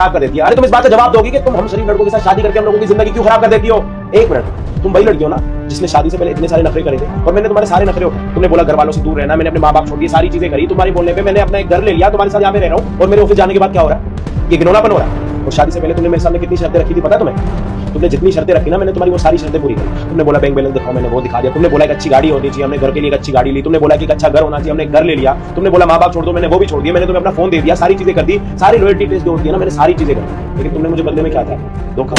खराब कर देती है। अरे तुम इस बात का जवाब दोगी कि तुम हम शरीफ लड़कों के साथ शादी करके हम लोगों की जिंदगी क्यों खराब कर देती हो? एक मिनट, तुम वही लड़की हो ना जिसने शादी से पहले इतने सारे नखरे करे थे और मैंने तुम्हारे सारे नखरे उठाए। तुमने बोला घर वालों से दूर रहना, मैंने अपने माँ बाप छोड़ दिए, सारी चीजें करी। तुम्हारे बोलने पे मैंने अपना एक घर ले लिया, तुम्हारे साथ यहाँ पे रह रहा हूँ और मेरे ऑफिस जाने के बाद क्या हो रहा है? ये घिनौनापन हो रहा है। और शादी से पहले तुमने मेरे सामने कितनी शर्तें रखी थी पता है तुम्हें? तुमने जितनी शर्तें रखी ना, मैंने तुम्हारी वो सारी शर्तें पूरी करी। तुमने बोला बैंक बैलेंस दिखाओ, मैंने वो दिखा दिया। तुमने बोला एक अच्छी गाड़ी होनी चाहिए, हमने घर के लिए एक अच्छी गाड़ी ली। तुमने बोला कि एक अच्छा घर होना चाहिए, हमने घर ले लिया। तुमने बोला माँ बाप छोड़ दो, मैंने वो भी छोड़ दिया। मैंने तुम्हें अपना फोन दे दिया, सारी चीजें कर दी, सारी लॉयल्टी टेस्ट जो होती है ना, मैंने सारी चीजें कर दी। लेकिन तुमने मुझे बदले में क्या था? धोखा।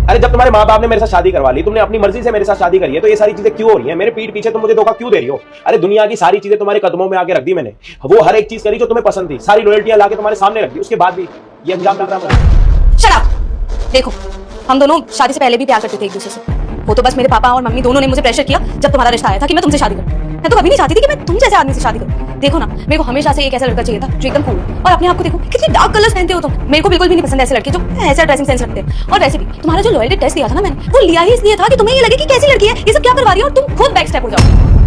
अरे जब तुम्हारे माँ बाप ने मेरे साथ शादी करवा ली, तुमने अपनी मर्जी से मेरे साथ शादी करी है, तो ये सारी चीजें क्यों हो रही है? मेरे पीठ पीछे तुम मुझे धोखा क्यों दे रही हो? अरे दुनिया की सारी चीजें तुम्हारे कदमों में आके रख दी मैंने, वो हर एक चीज करी जो तुम्हें पसंद थी, सारी लॉयल्टियां लाके तुम्हारे सामने रख दी, उसके बाद भी ये अंजाम मिल रहा है। Shut up. देखो, हम दोनों शादी से पहले भी प्यार करते थे एक दूसरे से। वो तो बस मेरे पापा और मम्मी दोनों ने मुझे प्रेशर किया जब तुम्हारा रिश्ता आया था कि मैं तुमसे शादी करूं। मैं तो कभी नहीं चाहती थी कि मैं तुम जैसे आदमी से शादी करूं। देखो ना, मेरे को हमेशा से एक ऐसा लड़का चाहिए था जो एकदम कूल हो। और अपने आप को देखो कितनी डार्क कलर्स पहनते हो तुम। मेरे को बिल्कुल भी नहीं पसंद ऐसे लड़के जो ऐसा ड्रेसिंग सेंस रखते हैं। और वैसे भी तुम्हारा जो लॉयल्टी टेस्ट दिया था ना मैंने, वो लिया ही इसलिए था कि तुम्हें ये लगे कि कैसी लड़की है, ये सब क्या करवा रही है और तुम खुद बैक स्टेप हो जाओ।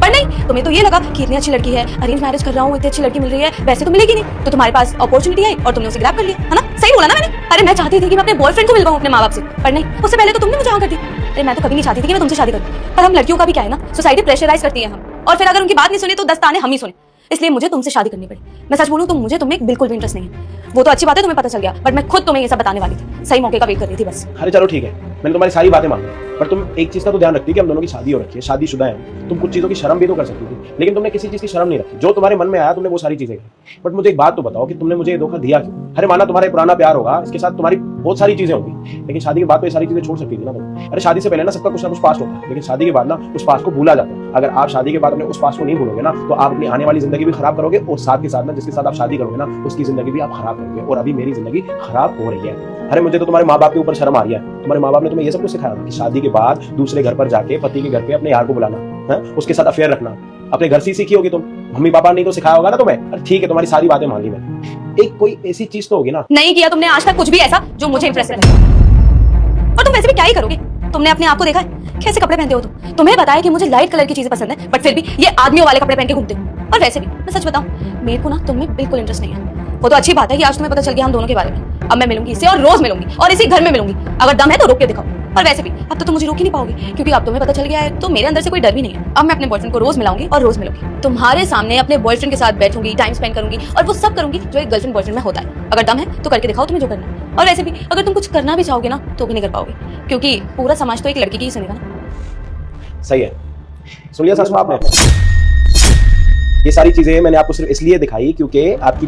पर नहीं, तुम्हें तो ये लगा कि इतनी अच्छी लड़की है, अरेंज मैरिज कर रहा हूँ, इतनी अच्छी लड़की मिल रही है, वैसे तो मिलेगी नहीं, तो तुम्हारे पास अपॉर्चुनिटी आई और तुमने उसे ग्रैब कर लिया, है ना? सही बोला ना मैंने? अरे मैं चाहती थी कि मैं अपने बॉयफ्रेंड को मिल पाऊँ अपने माँ बाप से, पर नहीं, उससे पहले तो तुमने मुझे हाँ कर दी। अरे मैं तो कभी नहीं चाहती थी कि मैं तुमसे शादी करूँ, पर हम लड़कियों का भी क्या है ना, सोसाइटी प्रेशराइज करती है हम, और फिर अगर उनकी बात नहीं सुनी तो 10 ताने हम ही सुने, इसलिए मुझे तुमसे शादी करनी पड़ी। मैं सच बोलूं तो मुझे तुम्हें बिल्कुल भी इंटरेस्ट नहीं है। वो तो अच्छी बात है तुम्हें पता चल गया, बट मैं खुद तुम्हें ये सब बताने वाली थी, सही मौके का वेट कर रही थी बस। अरे चलो ठीक है, मैंने तुम्हारी सारी बातें मान ली, पर तुम एक चीज का तो ध्यान रखती कि हम दोनों की शादी हो रखी है, शादीशुदा है। तुम कुछ चीजों की शर्म भी तो कर सकती थी, लेकिन तुमने किसी चीज की शर्म नहीं रखी। जो तुम्हारे मन में आया तुमने वो सारी चीजें की। बट मुझे एक बात तो बताओ कि तुमने मुझे ये धोखा दिया क्यों? अरे माना तुम्हारा पुराना प्यार होगा, इसके साथ तुम्हारी बहुत सारी चीजें होंगी, लेकिन शादी के बाद तो ये सारी चीजें छोड़ सकती थी ना तुम। अरे शादी से पहले ना सबका कुछ ना कुछ पास्ट होता है, लेकिन शादी के बाद ना उस पास्ट को भूला जाता है। अगर आप शादी के बाद अपने उस पास्ट को नहीं भूलोगे ना, तो आप अपनी आने वाली जिंदगी भी खराब करोगे, और साथ के साथ ना जिसके साथ आप शादी करोगे ना, उसकी जिंदगी भी आप खराब करोगे। और अभी मेरी जिंदगी खराब हो रही है। अरे मुझे तो तुम्हारे माँ बाप के ऊपर शर्म आ रही है। तुम्हारे माँ बाप ने तुम्हें ये सब कुछ सिखाया था कि शादी के बाद दूसरे घर पर जाके पति के घर पे अपने यार को बुलाना है, उसके साथ अफेयर रखना। अपने घर से ही सीखी होगी तुम, मम्मी पापा ने तो सिखाया होगा ना तुम्हें। अरे ठीक है, तुम्हारी सारी बातें मान ली मैंने, एक कोई ऐसी चीज तो होगी ना। नहीं किया तुमने आज तक कुछ भी ऐसा जो मुझे इंप्रेस करे, और तुम वैसे भी क्या ही करोगे? तुमने अपने आप को देखा है कैसे कपड़े पहनते हो तुम? तुम्हें बताया कि मुझे लाइट कलर की चीजें पसंद है, बट फिर भी ये आदमियों वाले कपड़े पहन के घूमते हो। और वैसे भी मैं सच बताऊं, मेरे को ना तुममें बिल्कुल इंटरेस्ट नहीं है। वो तो अच्छी बात है कि आज तुम्हें पता चल गया हम दोनों के बारे में। अब मैं मिलूंगी इससे, और रोज मिलूंगी, और इसी घर में मिलूंगी। अगर दम है तो रोक के दिखाओ। और वैसे भी अब तो तुम मुझे रोक ही नहीं पाओगे, क्योंकि अब तुम्हें पता चल गया है, तो मेरे अंदर से कोई डर भी नहीं है। अब मैं अपने बॉयफ्रेंड को रोज मिलाऊंगी और रोज मिलूंगी, तुम्हारे सामने अपने बॉयफ्रेंड के साथ बैठूंगी, टाइम स्पेंड करूंगी, और वो सब करूंगी जो एक गर्लफ्रेंड बॉयफ्रेंड में होता है। अगर दम है तो करके दिखाओ तुम्हें जो करना है। और वैसे भी अगर तुम कुछ करना भी चाहोगे ना, तो भी नहीं कर पाओगे, क्योंकि पूरा समाज तो एक लड़की की ही सुनेगा ना। सही है, सुन लिया सासू आपने? ये सारी चीजें मैंने आपको सिर्फ इसलिए दिखाई क्योंकि आपकी